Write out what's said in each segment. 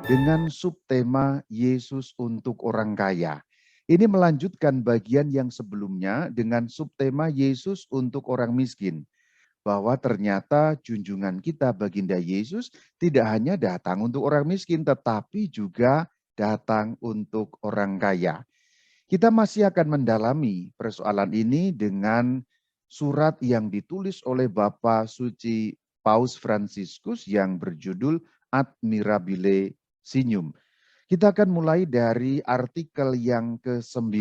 dengan subtema Yesus untuk orang kaya. Ini melanjutkan bagian yang sebelumnya dengan subtema Yesus untuk orang miskin. Bahwa ternyata junjungan kita baginda Yesus tidak hanya datang untuk orang miskin, tetapi juga datang untuk orang kaya. Kita masih akan mendalami persoalan ini dengan surat yang ditulis oleh Bapak Suci Paus Fransiskus yang berjudul Ad Mirabile Signum. Kita akan mulai dari artikel yang ke-9.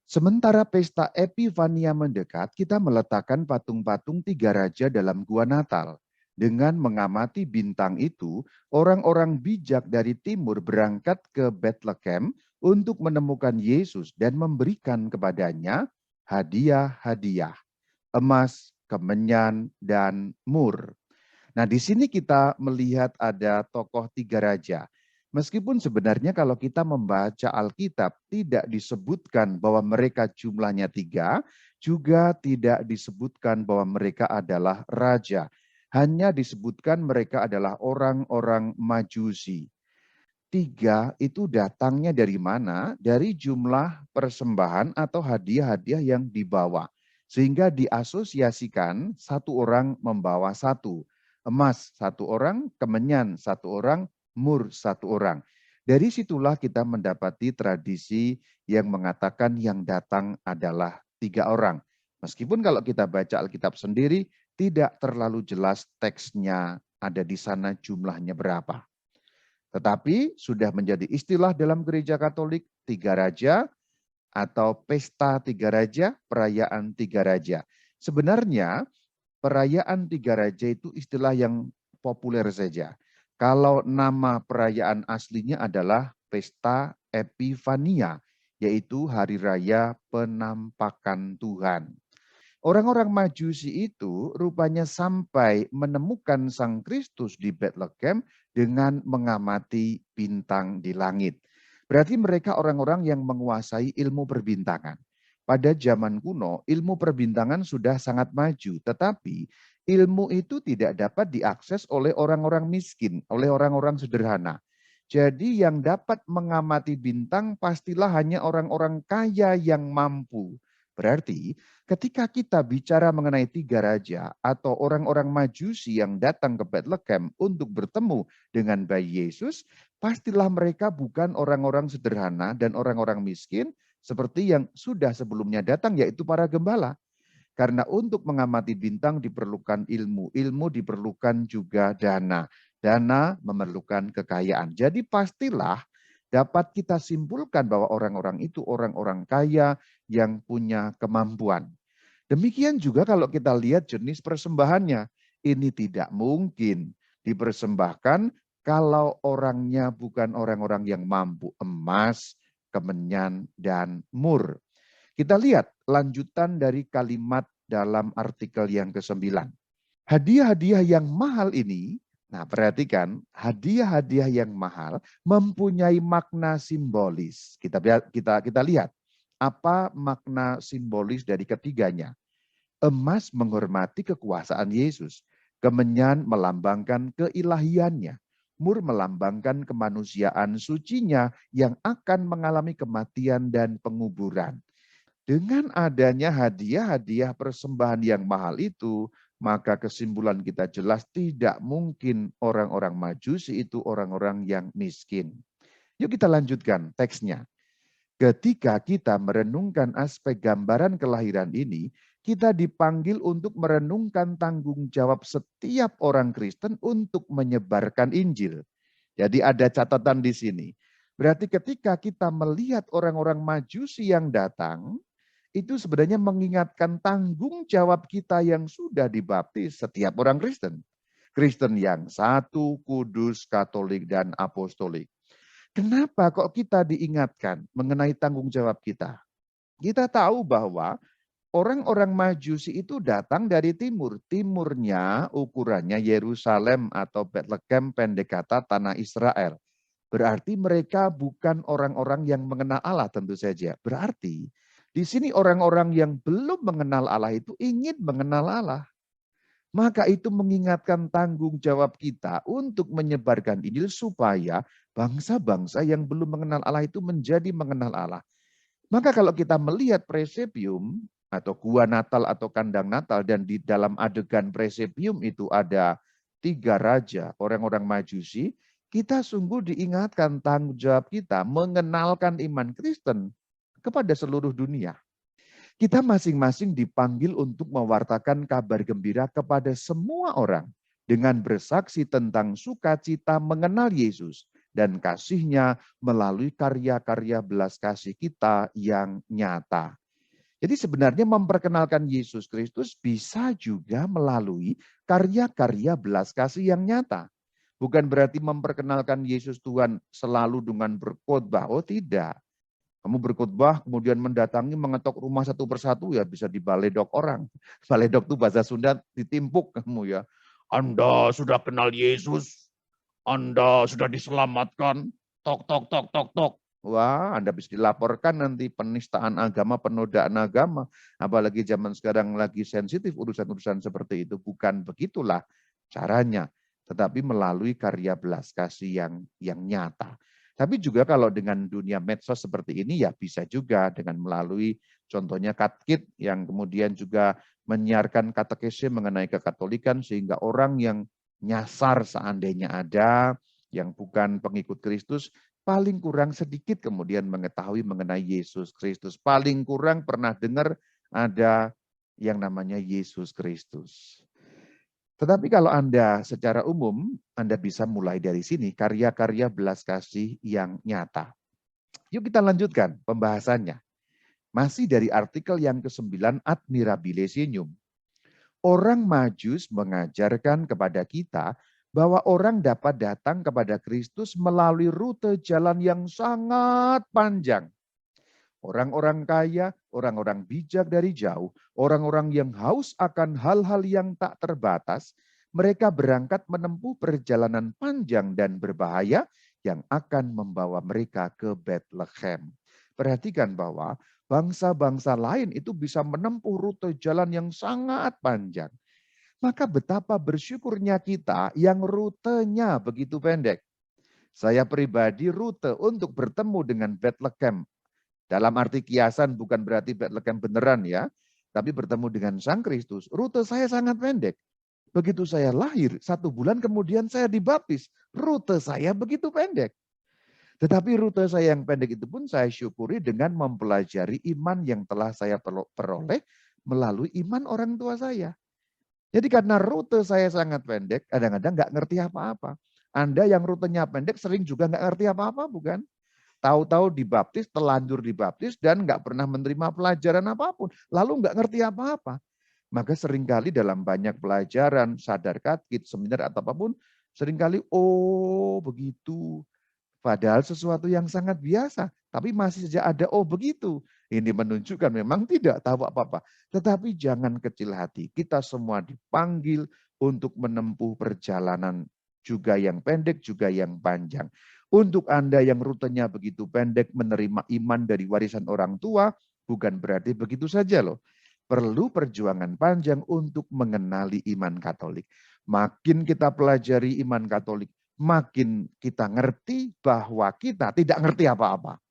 Sementara pesta Epifania mendekat, kita meletakkan patung-patung tiga raja dalam gua Natal. Dengan mengamati bintang itu, orang-orang bijak dari timur berangkat ke Bethlehem untuk menemukan Yesus dan memberikan kepadanya hadiah-hadiah, emas, kemenyan, dan mur. Nah, di sini kita melihat ada tokoh tiga raja. Meskipun sebenarnya kalau kita membaca Alkitab tidak disebutkan bahwa mereka jumlahnya tiga, juga tidak disebutkan bahwa mereka adalah raja. Hanya disebutkan mereka adalah orang-orang Majusi. Tiga itu datangnya dari mana? Dari jumlah persembahan atau hadiah-hadiah yang dibawa. Sehingga diasosiasikan satu orang membawa satu. Emas satu orang, kemenyan satu orang, mur satu orang. Dari situlah kita mendapati tradisi yang mengatakan yang datang adalah tiga orang. Meskipun kalau kita baca Alkitab sendiri, tidak terlalu jelas teksnya ada di sana jumlahnya berapa. Tetapi sudah menjadi istilah dalam gereja Katolik tiga raja atau pesta tiga raja, perayaan tiga raja. Sebenarnya perayaan tiga raja itu istilah yang populer saja. Kalau nama perayaan aslinya adalah pesta Epifania, yaitu hari raya penampakan Tuhan. Orang-orang Majusi itu rupanya sampai menemukan Sang Kristus di Bethlehem dengan mengamati bintang di langit. Berarti mereka orang-orang yang menguasai ilmu perbintangan. Pada zaman kuno, ilmu perbintangan sudah sangat maju, tetapi ilmu itu tidak dapat diakses oleh orang-orang miskin, oleh orang-orang sederhana. Jadi yang dapat mengamati bintang pastilah hanya orang-orang kaya yang mampu. Berarti ketika kita bicara mengenai tiga raja atau orang-orang Majusi yang datang ke Bethlehem untuk bertemu dengan bayi Yesus, pastilah mereka bukan orang-orang sederhana dan orang-orang miskin seperti yang sudah sebelumnya datang, yaitu para gembala. Karena untuk mengamati bintang diperlukan ilmu, ilmu diperlukan juga dana, dana memerlukan kekayaan. Jadi pastilah dapat kita simpulkan bahwa orang-orang itu orang-orang kaya yang punya kemampuan. Demikian juga kalau kita lihat jenis persembahannya. Ini tidak mungkin dipersembahkan kalau orangnya bukan orang-orang yang mampu. Emas, kemenyan, dan mur. Kita lihat lanjutan dari kalimat dalam artikel yang ke-9. Hadiah-hadiah yang mahal ini, nah perhatikan, hadiah-hadiah yang mahal mempunyai makna simbolis. Kita lihat apa makna simbolis dari ketiganya. Emas menghormati kekuasaan Yesus. Kemenyan melambangkan keilahiannya. Mur melambangkan kemanusiaan sucinya yang akan mengalami kematian dan penguburan. Dengan adanya hadiah-hadiah persembahan yang mahal itu, maka kesimpulan kita jelas tidak mungkin orang-orang Majusi itu orang-orang yang miskin. Yuk kita lanjutkan teksnya. Ketika kita merenungkan aspek gambaran kelahiran ini, kita dipanggil untuk merenungkan tanggung jawab setiap orang Kristen untuk menyebarkan Injil. Jadi ada catatan di sini. Berarti ketika kita melihat orang-orang Majusi yang datang, itu sebenarnya mengingatkan tanggung jawab kita yang sudah dibaptis setiap orang Kristen. Kristen yang satu, kudus, katolik, dan apostolik. Kenapa kok kita diingatkan mengenai tanggung jawab kita? Kita tahu bahwa orang-orang Majusi itu datang dari timur. Timurnya ukurannya Yerusalem atau Bethlehem pendek kata tanah Israel. Berarti mereka bukan orang-orang yang mengenal Allah tentu saja. Berarti di sini orang-orang yang belum mengenal Allah itu ingin mengenal Allah. Maka itu mengingatkan tanggung jawab kita untuk menyebarkan Injil supaya bangsa-bangsa yang belum mengenal Allah itu menjadi mengenal Allah. Maka kalau kita melihat presepium atau gua Natal atau kandang Natal dan di dalam adegan presepium itu ada 3 raja, orang-orang Majusi, kita sungguh diingatkan tanggung jawab kita mengenalkan iman Kristen kepada seluruh dunia. Kita masing-masing dipanggil untuk mewartakan kabar gembira kepada semua orang dengan bersaksi tentang sukacita mengenal Yesus dan kasih-Nya melalui karya-karya belas kasih kita yang nyata. Jadi sebenarnya memperkenalkan Yesus Kristus bisa juga melalui karya-karya belas kasih yang nyata. Bukan berarti memperkenalkan Yesus Tuhan selalu dengan berkhotbah. Oh tidak. Kamu berkhotbah, kemudian mendatangi, mengetok rumah satu persatu, ya bisa dibaledok orang. Baledok itu bahasa Sunda, ditimpuk kamu ya. Anda sudah kenal Yesus, Anda sudah diselamatkan, tok, tok, tok, tok, tok. Wah, Anda bisa dilaporkan nanti penistaan agama, penodaan agama. Apalagi zaman sekarang lagi sensitif urusan-urusan seperti itu. Bukan begitulah caranya. Tetapi melalui karya belas kasih yang nyata. Tapi juga kalau dengan dunia medsos seperti ini ya bisa juga dengan melalui contohnya Katkit yang kemudian juga menyiarkan katekese mengenai kekatolikan sehingga orang yang nyasar seandainya ada yang bukan pengikut Kristus paling kurang sedikit kemudian mengetahui mengenai Yesus Kristus. Paling kurang pernah dengar ada yang namanya Yesus Kristus. Tetapi kalau Anda secara umum, Anda bisa mulai dari sini, karya-karya belas kasih yang nyata. Yuk kita lanjutkan pembahasannya. Masih dari artikel yang ke-9 Admirabile Signum. Orang Majus mengajarkan kepada kita bahwa orang dapat datang kepada Kristus melalui rute jalan yang sangat panjang. Orang-orang kaya, orang-orang bijak dari jauh, orang-orang yang haus akan hal-hal yang tak terbatas, mereka berangkat menempuh perjalanan panjang dan berbahaya yang akan membawa mereka ke Bethlehem. Perhatikan bahwa bangsa-bangsa lain itu bisa menempuh rute jalan yang sangat panjang. Maka betapa bersyukurnya kita yang rutenya begitu pendek. Saya pribadi rute untuk bertemu dengan Bethlehem dalam arti kiasan bukan berarti Bethlehem beneran ya, tapi bertemu dengan Sang Kristus. Rute saya sangat pendek. Begitu saya lahir, 1 bulan kemudian saya dibaptis. Rute saya begitu pendek. Tetapi rute saya yang pendek itu pun saya syukuri dengan mempelajari iman yang telah saya peroleh melalui iman orang tua saya. Jadi karena rute saya sangat pendek, kadang-kadang nggak ngerti apa-apa. Anda yang rutenya pendek sering juga nggak ngerti apa-apa, bukan? Tahu-tahu dibaptis, telanjur dibaptis, dan nggak pernah menerima pelajaran apapun. Lalu nggak ngerti apa-apa. Maka seringkali dalam banyak pelajaran, sadar katkit, seminar, atau apapun, seringkali, oh begitu. Padahal sesuatu yang sangat biasa, tapi masih saja ada oh begitu. Ini menunjukkan memang tidak tahu apa-apa. Tetapi jangan kecil hati, kita semua dipanggil untuk menempuh perjalanan juga yang pendek, juga yang panjang. Untuk Anda yang rutenya begitu pendek, menerima iman dari warisan orang tua, bukan berarti begitu saja loh. Perlu perjuangan panjang untuk mengenali iman Katolik. Makin kita pelajari iman Katolik, makin kita ngerti bahwa kita tidak ngerti apa-apa.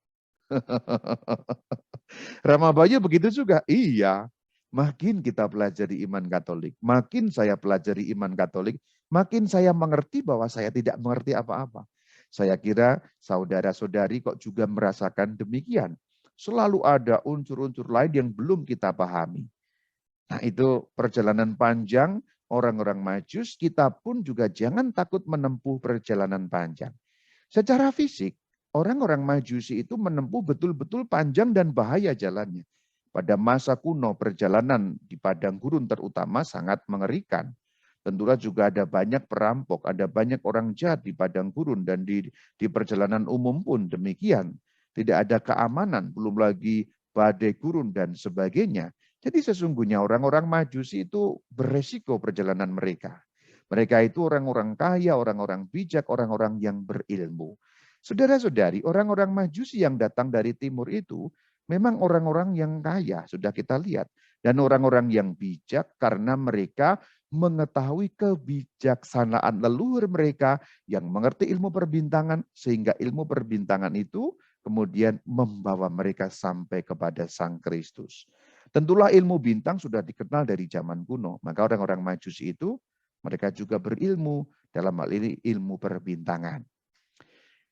Rama Bayu begitu juga. Iya, makin kita pelajari iman Katolik, makin saya pelajari iman Katolik, makin saya mengerti bahwa saya tidak mengerti apa-apa. Saya kira saudara-saudari kok juga merasakan demikian. Selalu ada unsur-unsur lain yang belum kita pahami. Nah itu perjalanan panjang orang-orang Majus, kita pun juga jangan takut menempuh perjalanan panjang. Secara fisik, orang-orang Majusi itu menempuh betul-betul panjang dan bahaya jalannya. Pada masa kuno perjalanan di padang gurun terutama sangat mengerikan. Tentunya juga ada banyak perampok, ada banyak orang jahat di padang gurun dan di perjalanan umum pun demikian. Tidak ada keamanan, belum lagi badai gurun dan sebagainya. Jadi sesungguhnya orang-orang Majusi itu beresiko perjalanan mereka. Mereka itu orang-orang kaya, orang-orang bijak, orang-orang yang berilmu. Saudara-saudari, orang-orang Majusi yang datang dari timur itu memang orang-orang yang kaya, sudah kita lihat. Dan orang-orang yang bijak karena mereka mengetahui kebijaksanaan leluhur mereka yang mengerti ilmu perbintangan, sehingga ilmu perbintangan itu kemudian membawa mereka sampai kepada Sang Kristus. Tentulah ilmu bintang sudah dikenal dari zaman kuno, maka orang-orang Majusi itu mereka juga berilmu dalam hal ini ilmu perbintangan.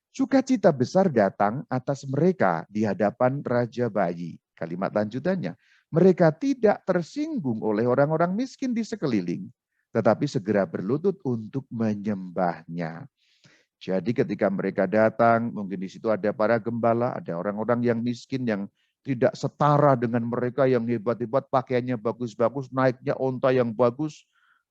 Sukacita besar datang atas mereka di hadapan Raja Bayi. Kalimat lanjutannya, mereka tidak tersinggung oleh orang-orang miskin di sekeliling, tetapi segera berlutut untuk menyembahnya. Jadi ketika mereka datang, mungkin di situ ada para gembala, ada orang-orang yang miskin yang tidak setara dengan mereka yang hebat-hebat, pakaiannya bagus-bagus, naiknya onta yang bagus,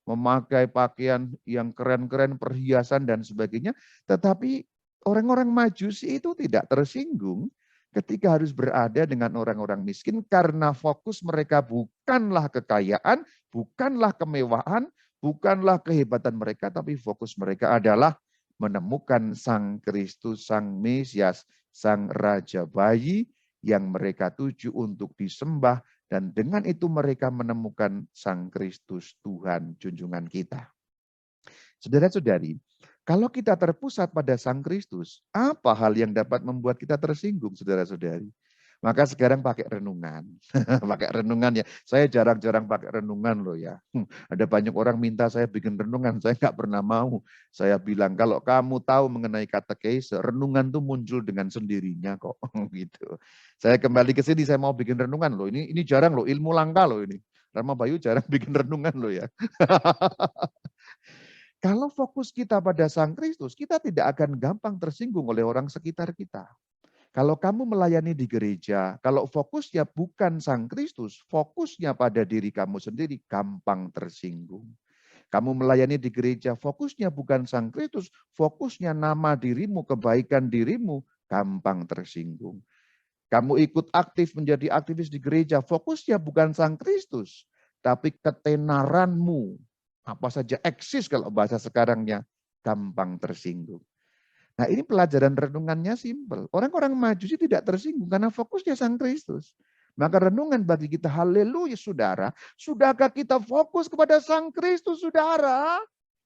memakai pakaian yang keren-keren, perhiasan dan sebagainya. Tetapi orang-orang Majusi itu tidak tersinggung ketika harus berada dengan orang-orang miskin karena fokus mereka bukanlah kekayaan, bukanlah kemewahan, bukanlah kehebatan mereka, tapi fokus mereka adalah menemukan Sang Kristus, Sang Mesias, Sang Raja Bayi yang mereka tuju untuk disembah, dan dengan itu mereka menemukan Sang Kristus, Tuhan junjungan kita. Saudara-saudari, kalau kita terpusat pada Sang Kristus, apa hal yang dapat membuat kita tersinggung, saudara-saudari? Maka sekarang pakai renungan. Pakai renungan ya. Saya jarang-jarang pakai renungan loh ya. Ada banyak orang minta saya bikin renungan, saya nggak pernah mau. Saya bilang, kalau kamu tahu mengenai katekese, renungan tuh muncul dengan sendirinya kok. Gitu. Saya kembali ke sini, saya mau bikin renungan loh. Ini jarang loh, ilmu langka loh ini. Rama Bayu jarang bikin renungan loh ya. Kalau fokus kita pada Sang Kristus, kita tidak akan gampang tersinggung oleh orang sekitar kita. Kalau kamu melayani di gereja, kalau fokusnya bukan Sang Kristus, fokusnya pada diri kamu sendiri, gampang tersinggung. Kamu melayani di gereja, fokusnya bukan Sang Kristus, fokusnya nama dirimu, kebaikan dirimu, gampang tersinggung. Kamu ikut aktif menjadi aktivis di gereja, fokusnya bukan Sang Kristus, tapi ketenaranmu, apa saja eksis kalau bahasa sekarangnya, gampang tersinggung. Nah, ini pelajaran renungannya simpel. Orang-orang Majusi tidak tersinggung karena fokusnya Sang Kristus. Maka renungan bagi kita, haleluya saudara, sudahkah kita fokus kepada Sang Kristus saudara?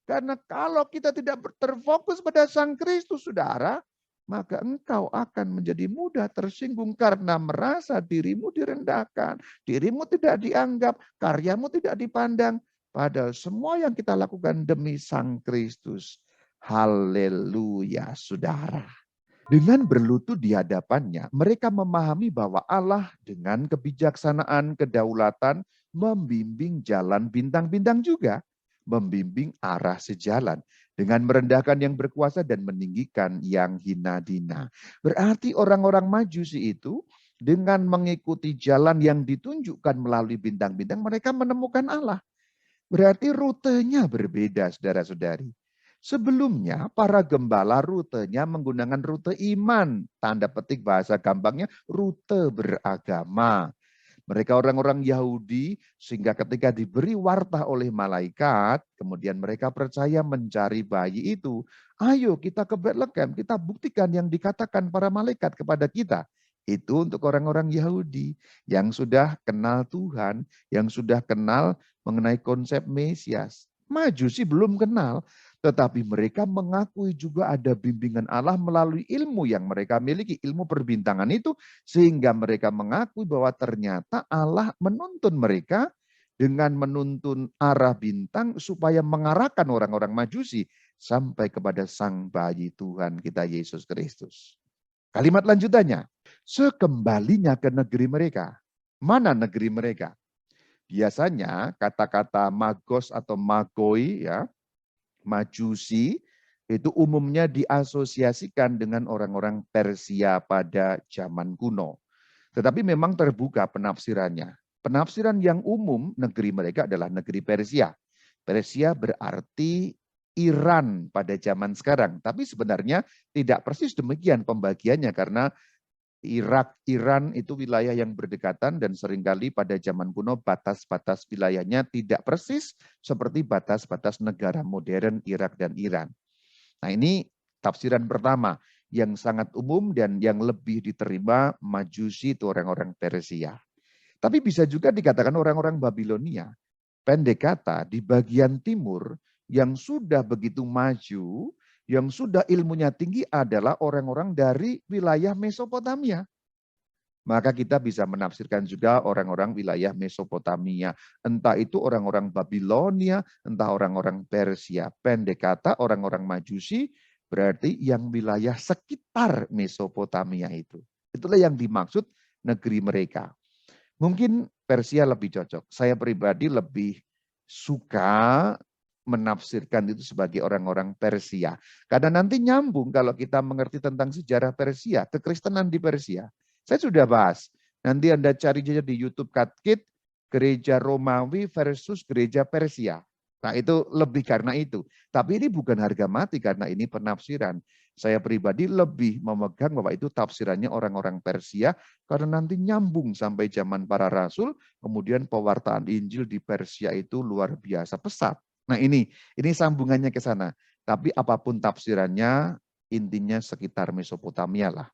Karena kalau kita tidak terfokus pada Sang Kristus saudara, maka engkau akan menjadi mudah tersinggung karena merasa dirimu direndahkan, dirimu tidak dianggap, karyamu tidak dipandang. Padahal semua yang kita lakukan demi Sang Kristus. Haleluya, saudara. Dengan berlutut di hadapannya, mereka memahami bahwa Allah dengan kebijaksanaan, kedaulatan, membimbing jalan bintang-bintang juga. Membimbing arah sejalan. Dengan merendahkan yang berkuasa dan meninggikan yang hina dina. Berarti orang-orang Majusi itu dengan mengikuti jalan yang ditunjukkan melalui bintang-bintang, mereka menemukan Allah. Berarti rutenya berbeda, saudara-saudari. Sebelumnya para gembala rutenya menggunakan rute iman. Tanda petik bahasa gampangnya rute beragama. Mereka orang-orang Yahudi sehingga ketika diberi warta oleh malaikat, kemudian mereka percaya mencari bayi itu. Ayo kita ke Bethlehem, kita buktikan yang dikatakan para malaikat kepada kita. Itu untuk orang-orang Yahudi yang sudah kenal Tuhan, yang sudah kenal mengenai konsep Mesias. Majusi belum kenal, tetapi mereka mengakui juga ada bimbingan Allah melalui ilmu yang mereka miliki, ilmu perbintangan itu, sehingga mereka mengakui bahwa ternyata Allah menuntun mereka dengan menuntun arah bintang supaya mengarahkan orang-orang Majusi sampai kepada Sang Bayi Tuhan kita Yesus Kristus. Kalimat lanjutannya, sekembalinya ke negeri mereka. Mana negeri mereka? Biasanya kata-kata magos atau magoi ya, Majusi itu umumnya diasosiasikan dengan orang-orang Persia pada zaman kuno. Tetapi memang terbuka penafsirannya. Penafsiran yang umum negeri mereka adalah negeri Persia. Persia berarti Iran pada zaman sekarang. Tapi sebenarnya tidak persis demikian pembagiannya karena Irak, Iran itu wilayah yang berdekatan dan seringkali pada zaman kuno batas-batas wilayahnya tidak persis seperti batas-batas negara modern Irak dan Iran. Nah ini tafsiran pertama yang sangat umum dan yang lebih diterima Majusi itu orang-orang Persia. Tapi bisa juga dikatakan orang-orang Babilonia. Pendek kata, di bagian timur yang sudah begitu maju, yang sudah ilmunya tinggi adalah orang-orang dari wilayah Mesopotamia. Maka kita bisa menafsirkan juga orang-orang wilayah Mesopotamia. Entah itu orang-orang Babilonia, entah orang-orang Persia. Pendek kata orang-orang Majusi berarti yang wilayah sekitar Mesopotamia itu. Itulah yang dimaksud negeri mereka. Mungkin Persia lebih cocok. Saya pribadi lebih suka menafsirkan itu sebagai orang-orang Persia. Karena nanti nyambung kalau kita mengerti tentang sejarah Persia, kekristenan di Persia. Saya sudah bahas. Nanti Anda cari saja di YouTube Katkit, gereja Romawi versus gereja Persia. Nah itu lebih karena itu. Tapi ini bukan harga mati karena ini penafsiran. Saya pribadi lebih memegang bahwa itu tafsirannya orang-orang Persia karena nanti nyambung sampai zaman para rasul, kemudian pewartaan Injil di Persia itu luar biasa pesat. Nah ini sambungannya ke sana. Tapi apapun tafsirannya, intinya sekitar Mesopotamia lah.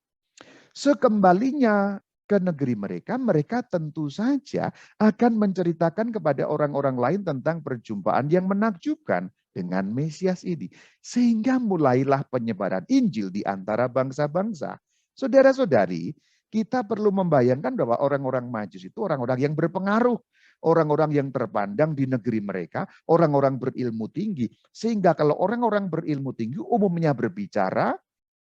Sekembalinya ke negeri mereka, mereka tentu saja akan menceritakan kepada orang-orang lain tentang perjumpaan yang menakjubkan dengan Mesias ini. Sehingga mulailah penyebaran Injil di antara bangsa-bangsa. Saudara-saudari, kita perlu membayangkan bahwa orang-orang Majus itu orang-orang yang berpengaruh. Orang-orang yang terpandang di negeri mereka, orang-orang berilmu tinggi. Sehingga kalau orang-orang berilmu tinggi umumnya berbicara,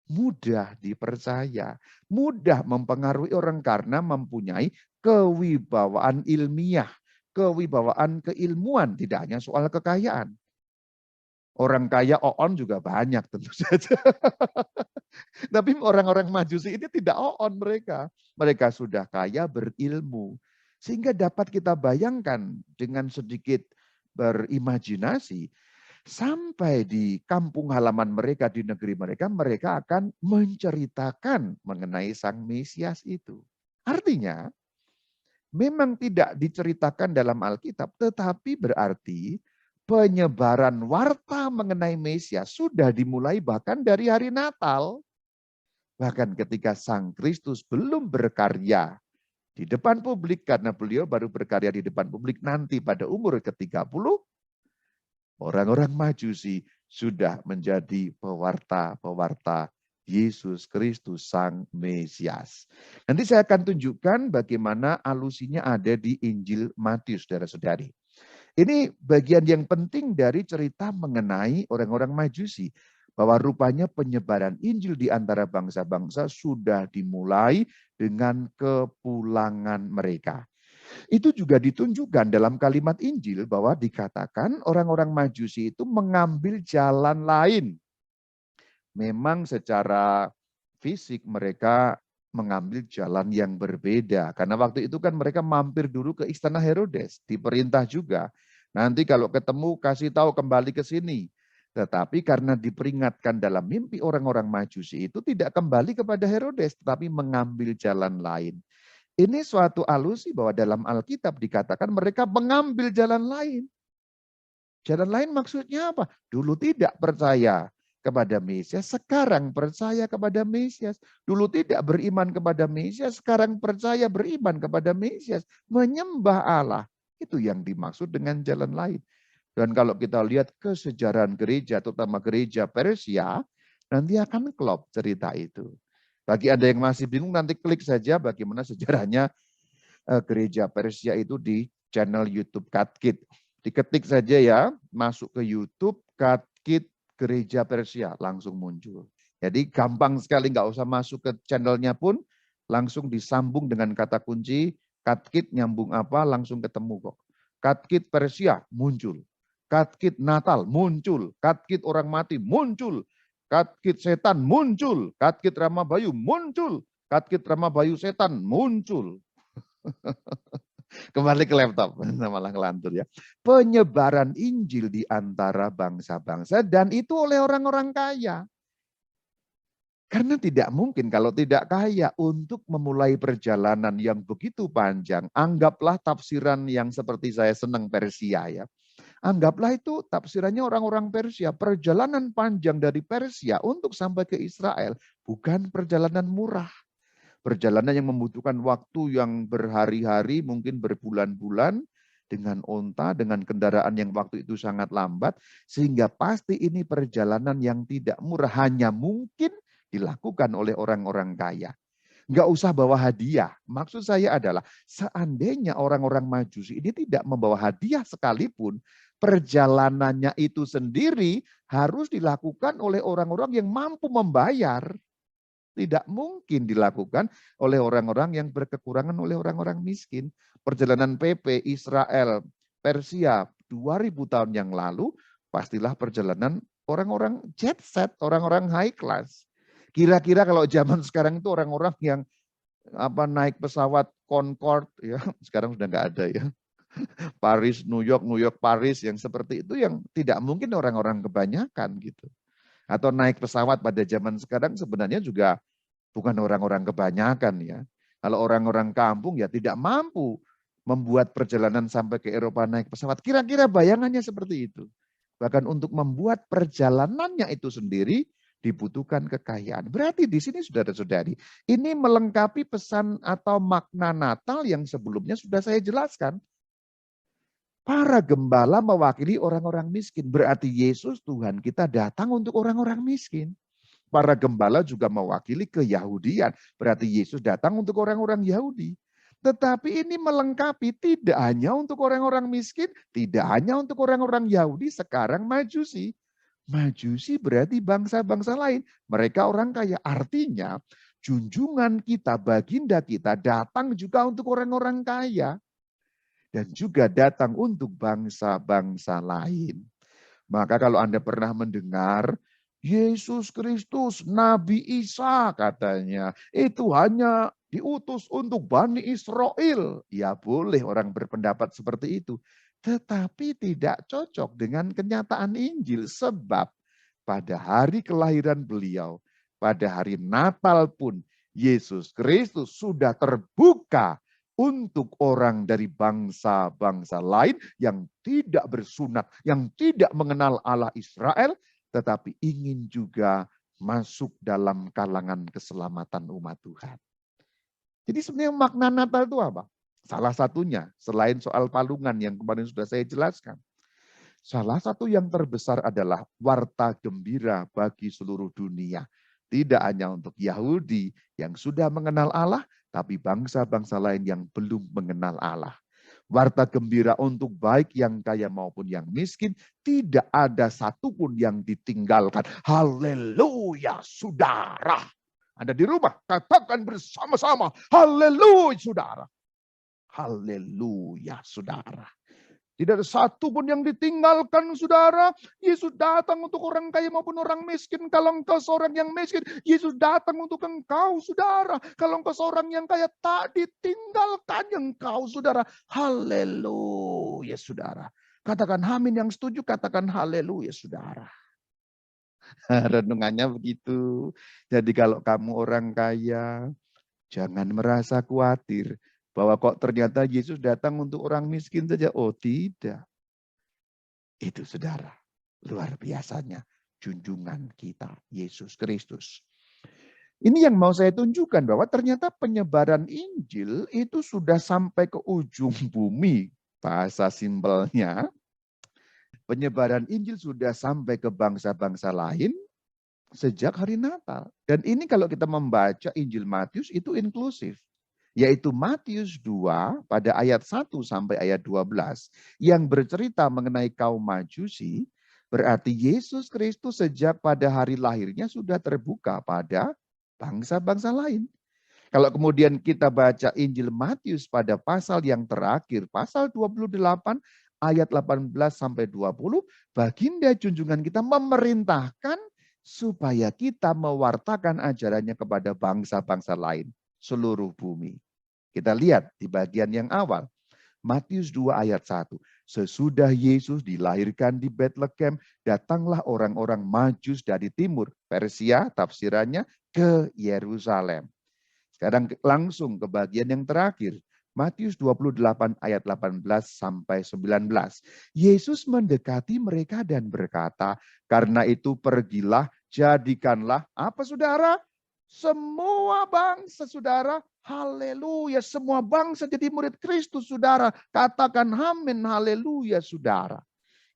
mudah dipercaya, mudah mempengaruhi orang karena mempunyai kewibawaan ilmiah, kewibawaan keilmuan, tidak hanya soal kekayaan. Orang kaya oon juga banyak tentu saja. Tapi orang-orang Majusi ini tidak oon mereka. Mereka sudah kaya berilmu. Sehingga dapat kita bayangkan dengan sedikit berimajinasi, sampai di kampung halaman mereka, di negeri mereka, mereka akan menceritakan mengenai Sang Mesias itu. Artinya, memang tidak diceritakan dalam Alkitab, tetapi berarti penyebaran warta mengenai Mesias sudah dimulai bahkan dari hari Natal. Bahkan ketika Sang Kristus belum berkarya di depan publik, karena beliau baru berkarya di depan publik nanti pada umur ke-30, orang-orang Majusi sudah menjadi pewarta-pewarta Yesus Kristus Sang Mesias. Nanti saya akan tunjukkan bagaimana alusinya ada di Injil Matius, saudara-saudari. Ini bagian yang penting dari cerita mengenai orang-orang Majusi. Bahwa rupanya penyebaran Injil di antara bangsa-bangsa sudah dimulai dengan kepulangan mereka. Itu juga ditunjukkan dalam kalimat Injil bahwa dikatakan orang-orang Majusi itu mengambil jalan lain. Memang secara fisik mereka mengambil jalan yang berbeda. Karena waktu itu kan mereka mampir dulu ke istana Herodes. Diperintah juga. Nanti kalau ketemu kasih tahu kembali ke sini. Tetapi karena diperingatkan dalam mimpi orang-orang Majusi itu tidak kembali kepada Herodes. Tetapi mengambil jalan lain. Ini suatu alusi bahwa dalam Alkitab dikatakan mereka mengambil jalan lain. Jalan lain maksudnya apa? Dulu tidak percaya kepada Mesias, sekarang percaya kepada Mesias. Dulu tidak beriman kepada Mesias, sekarang percaya beriman kepada Mesias. Menyembah Allah. Itu yang dimaksud dengan jalan lain. Dan kalau kita lihat kesejarahan gereja, terutama gereja Persia, nanti akan klop cerita itu. Bagi Anda yang masih bingung, nanti klik saja bagaimana sejarahnya gereja Persia itu di channel YouTube Katkit. Diketik saja ya, masuk ke YouTube Katkit Gereja Persia, langsung muncul. Jadi gampang sekali, nggak usah masuk ke channelnya pun, langsung disambung dengan kata kunci, Katkit nyambung apa, langsung ketemu kok. Katkit Persia muncul. Katkit Natal muncul. Katkit orang mati muncul. Katkit setan muncul. Katkit Ramabayu muncul. Katkit Ramabayu setan muncul. Kembali ke laptop, malah ngelantur ya. Penyebaran Injil di antara bangsa-bangsa dan itu oleh orang-orang kaya. Karena tidak mungkin kalau tidak kaya untuk memulai perjalanan yang begitu panjang. Anggaplah tafsiran yang seperti saya senang Persia ya. Anggaplah itu tafsirannya orang-orang Persia. Perjalanan panjang dari Persia untuk sampai ke Israel bukan perjalanan murah. Perjalanan yang membutuhkan waktu yang berhari-hari, mungkin berbulan-bulan, dengan onta, dengan kendaraan yang waktu itu sangat lambat, sehingga pasti ini perjalanan yang tidak murah, hanya mungkin dilakukan oleh orang-orang kaya. Nggak usah bawa hadiah. Maksud saya adalah seandainya orang-orang Majusi ini tidak membawa hadiah sekalipun, perjalanannya itu sendiri harus dilakukan oleh orang-orang yang mampu membayar. Tidak mungkin dilakukan oleh orang-orang yang berkekurangan, oleh orang-orang miskin. Perjalanan PP Israel, Persia 2000 tahun yang lalu, pastilah perjalanan orang-orang jet set, orang-orang high class. Kira-kira kalau zaman sekarang itu orang-orang yang naik pesawat Concorde ya, sekarang sudah nggak ada ya. Paris, New York, Paris yang seperti itu yang tidak mungkin orang-orang kebanyakan gitu. Atau naik pesawat pada zaman sekarang sebenarnya juga bukan orang-orang kebanyakan ya. Kalau orang-orang kampung ya tidak mampu membuat perjalanan sampai ke Eropa naik pesawat. Kira-kira bayangannya seperti itu. Bahkan untuk membuat perjalanannya itu sendiri dibutuhkan kekayaan. Berarti di sini saudara-saudari, ini melengkapi pesan atau makna Natal yang sebelumnya sudah saya jelaskan. Para gembala mewakili orang-orang miskin. Berarti Yesus Tuhan kita datang untuk orang-orang miskin. Para gembala juga mewakili keyahudian. Berarti Yesus datang untuk orang-orang Yahudi. Tetapi ini melengkapi tidak hanya untuk orang-orang miskin, tidak hanya untuk orang-orang Yahudi, sekarang Majusi. Majusi berarti bangsa-bangsa lain. Mereka orang kaya. Artinya junjungan kita, baginda kita datang juga untuk orang-orang kaya. Dan juga datang untuk bangsa-bangsa lain. Maka kalau Anda pernah mendengar Yesus Kristus, Nabi Isa katanya, itu hanya diutus untuk Bani Israel. Ya boleh orang berpendapat seperti itu. Tetapi tidak cocok dengan kenyataan Injil. Sebab pada hari kelahiran beliau, pada hari Natal pun, Yesus Kristus sudah terbuka untuk orang dari bangsa-bangsa lain yang tidak bersunat, yang tidak mengenal Allah Israel, tetapi ingin juga masuk dalam kalangan keselamatan umat Tuhan. Jadi sebenarnya makna Natal itu apa? Salah satunya, selain soal palungan yang kemarin sudah saya jelaskan, salah satu yang terbesar adalah warta gembira bagi seluruh dunia. Tidak hanya untuk Yahudi yang sudah mengenal Allah, tapi bangsa-bangsa lain yang belum mengenal Allah. Warta gembira untuk baik yang kaya maupun yang miskin, tidak ada satupun yang ditinggalkan. Haleluya, saudara. Anda di rumah, katakan bersama-sama, haleluya, saudara. Haleluya, saudara. Tidak ada satu pun yang ditinggalkan, saudara. Yesus datang untuk orang kaya maupun orang miskin. Kalau engkau seorang yang miskin, Yesus datang untuk engkau, saudara. Kalau engkau seorang yang kaya, tak ditinggalkan engkau, saudara. Haleluya, saudara. Katakan amin yang setuju, katakan haleluya, saudara. Renungannya begitu. Jadi kalau kamu orang kaya, jangan merasa khawatir bahwa kok ternyata Yesus datang untuk orang miskin saja. Oh tidak. Itu saudara, luar biasanya junjungan kita, Yesus Kristus. Ini yang mau saya tunjukkan bahwa ternyata penyebaran Injil itu sudah sampai ke ujung bumi. Bahasa simpelnya, penyebaran Injil sudah sampai ke bangsa-bangsa lain sejak hari Natal. Dan ini kalau kita membaca Injil Matius itu inklusif. Yaitu Matius 2 pada ayat 1 sampai ayat 12 yang bercerita mengenai kaum Majusi, berarti Yesus Kristus sejak pada hari lahirnya sudah terbuka pada bangsa-bangsa lain. Kalau kemudian kita baca Injil Matius pada pasal yang terakhir, pasal 28 ayat 18 sampai 20, baginda junjungan kita memerintahkan supaya kita mewartakan ajarannya kepada bangsa-bangsa lain seluruh bumi. Kita lihat di bagian yang awal. Matius 2 ayat 1. Sesudah Yesus dilahirkan di Bethlehem, datanglah orang-orang Majus dari timur, Persia tafsirannya, ke Yerusalem. Sekarang langsung ke bagian yang terakhir. Matius 28 ayat 18 sampai 19. Yesus mendekati mereka dan berkata, karena itu pergilah, jadikanlah, apa saudara? Semua bangsa saudara Haleluya, semua bangsa jadi murid Kristus, saudara. Katakan amin, haleluya, saudara.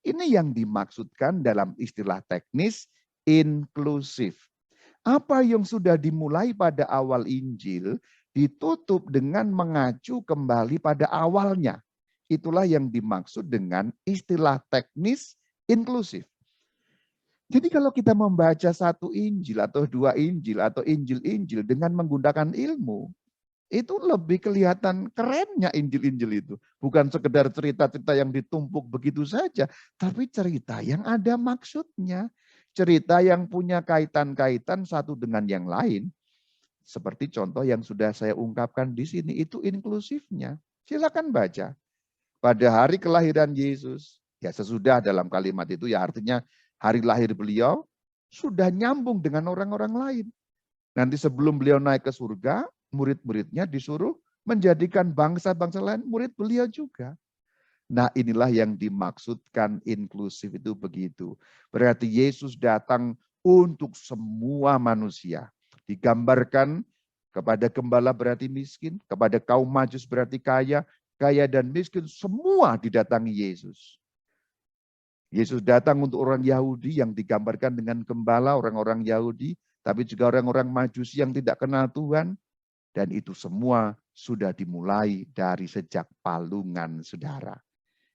Ini yang dimaksudkan dalam istilah teknis inklusif. Apa yang sudah dimulai pada awal Injil ditutup dengan mengacu kembali pada awalnya. Itulah yang dimaksud dengan istilah teknis inklusif. Jadi kalau kita membaca satu Injil atau dua Injil atau Injil-Injil dengan menggunakan ilmu, itu lebih kelihatan kerennya Injil-Injil itu. Bukan sekedar cerita-cerita yang ditumpuk begitu saja, tapi cerita yang ada maksudnya. Cerita yang punya kaitan-kaitan satu dengan yang lain. Seperti contoh yang sudah saya ungkapkan di sini, itu inklusifnya. Silakan baca. Pada hari kelahiran Yesus, ya sesudah dalam kalimat itu ya artinya hari lahir beliau sudah nyambung dengan orang-orang lain. Nanti sebelum beliau naik ke surga, murid-muridnya disuruh menjadikan bangsa-bangsa lain murid beliau juga. Nah inilah yang dimaksudkan inklusif itu begitu. Berarti Yesus datang untuk semua manusia. Digambarkan kepada gembala berarti miskin, kepada kaum majus berarti kaya, kaya dan miskin semua didatangi Yesus. Yesus datang untuk orang Yahudi yang digambarkan dengan gembala, orang-orang Yahudi, tapi juga orang-orang majusi yang tidak kenal Tuhan. Dan itu semua sudah dimulai dari sejak palungan, saudara.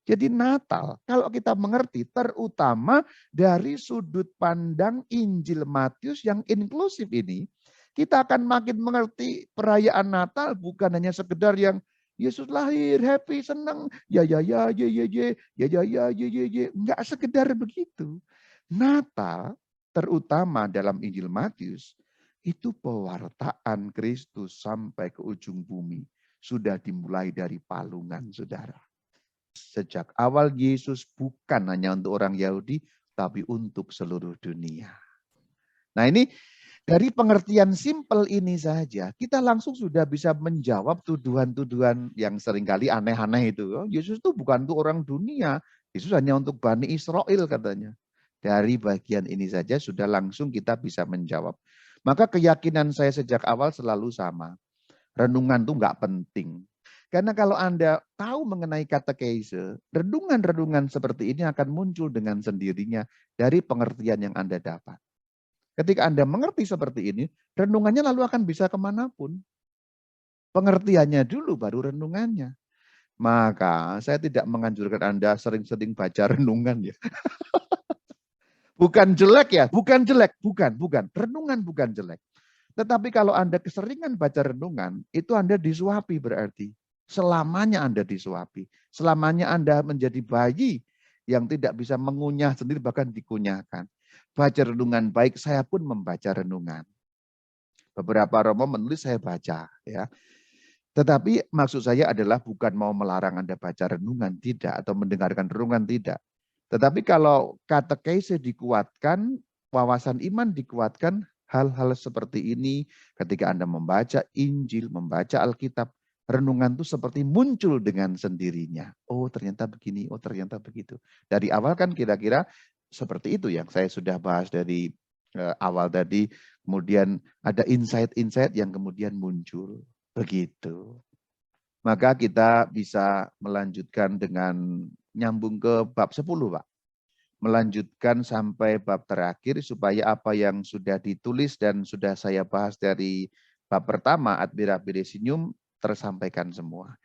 Jadi Natal, kalau kita mengerti, terutama dari sudut pandang Injil Matius yang inklusif ini, kita akan makin mengerti perayaan Natal bukan hanya sekedar yang Yesus lahir, happy, senang, ya, enggak sekedar begitu. Natal, terutama dalam Injil Matius, itu pewartaan Kristus sampai ke ujung bumi. Sudah dimulai dari palungan, saudara. Sejak awal Yesus bukan hanya untuk orang Yahudi, tapi untuk seluruh dunia. Nah ini dari pengertian simpel ini saja, kita langsung sudah bisa menjawab tuduhan-tuduhan yang seringkali aneh-aneh itu. Oh, Yesus itu bukan untuk orang dunia, Yesus hanya untuk Bani Israel katanya. Dari bagian ini saja sudah langsung kita bisa menjawab. Maka keyakinan saya sejak awal selalu sama. Renungan itu enggak penting. Karena kalau Anda tahu mengenai katekese, renungan-renungan seperti ini akan muncul dengan sendirinya dari pengertian yang Anda dapat. Ketika Anda mengerti seperti ini, renungannya lalu akan bisa kemanapun. Pengertiannya dulu baru renungannya. Maka saya tidak menganjurkan Anda sering-sering baca renungan ya. Bukan jelek ya, bukan jelek, bukan. Renungan bukan jelek. Tetapi kalau Anda keseringan baca renungan, itu Anda disuapi berarti. Selamanya Anda disuapi. Selamanya Anda menjadi bayi yang tidak bisa mengunyah sendiri, bahkan dikunyahkan. Baca renungan baik, saya pun membaca renungan. Beberapa romo menulis saya baca. Ya. Tetapi maksud saya adalah bukan mau melarang Anda baca renungan, tidak. Atau mendengarkan renungan, tidak. Tetapi kalau katekese dikuatkan, wawasan iman dikuatkan, hal-hal seperti ini ketika Anda membaca Injil, membaca Alkitab, renungan itu seperti muncul dengan sendirinya. Oh ternyata begini, oh ternyata begitu. Dari awal kan kira-kira seperti itu yang saya sudah bahas dari awal tadi. Kemudian ada insight-insight yang kemudian muncul. Begitu. Maka kita bisa melanjutkan dengan nyambung ke bab 10, Pak. Melanjutkan sampai bab terakhir supaya apa yang sudah ditulis dan sudah saya bahas dari bab pertama Admira Beresinium tersampaikan semua.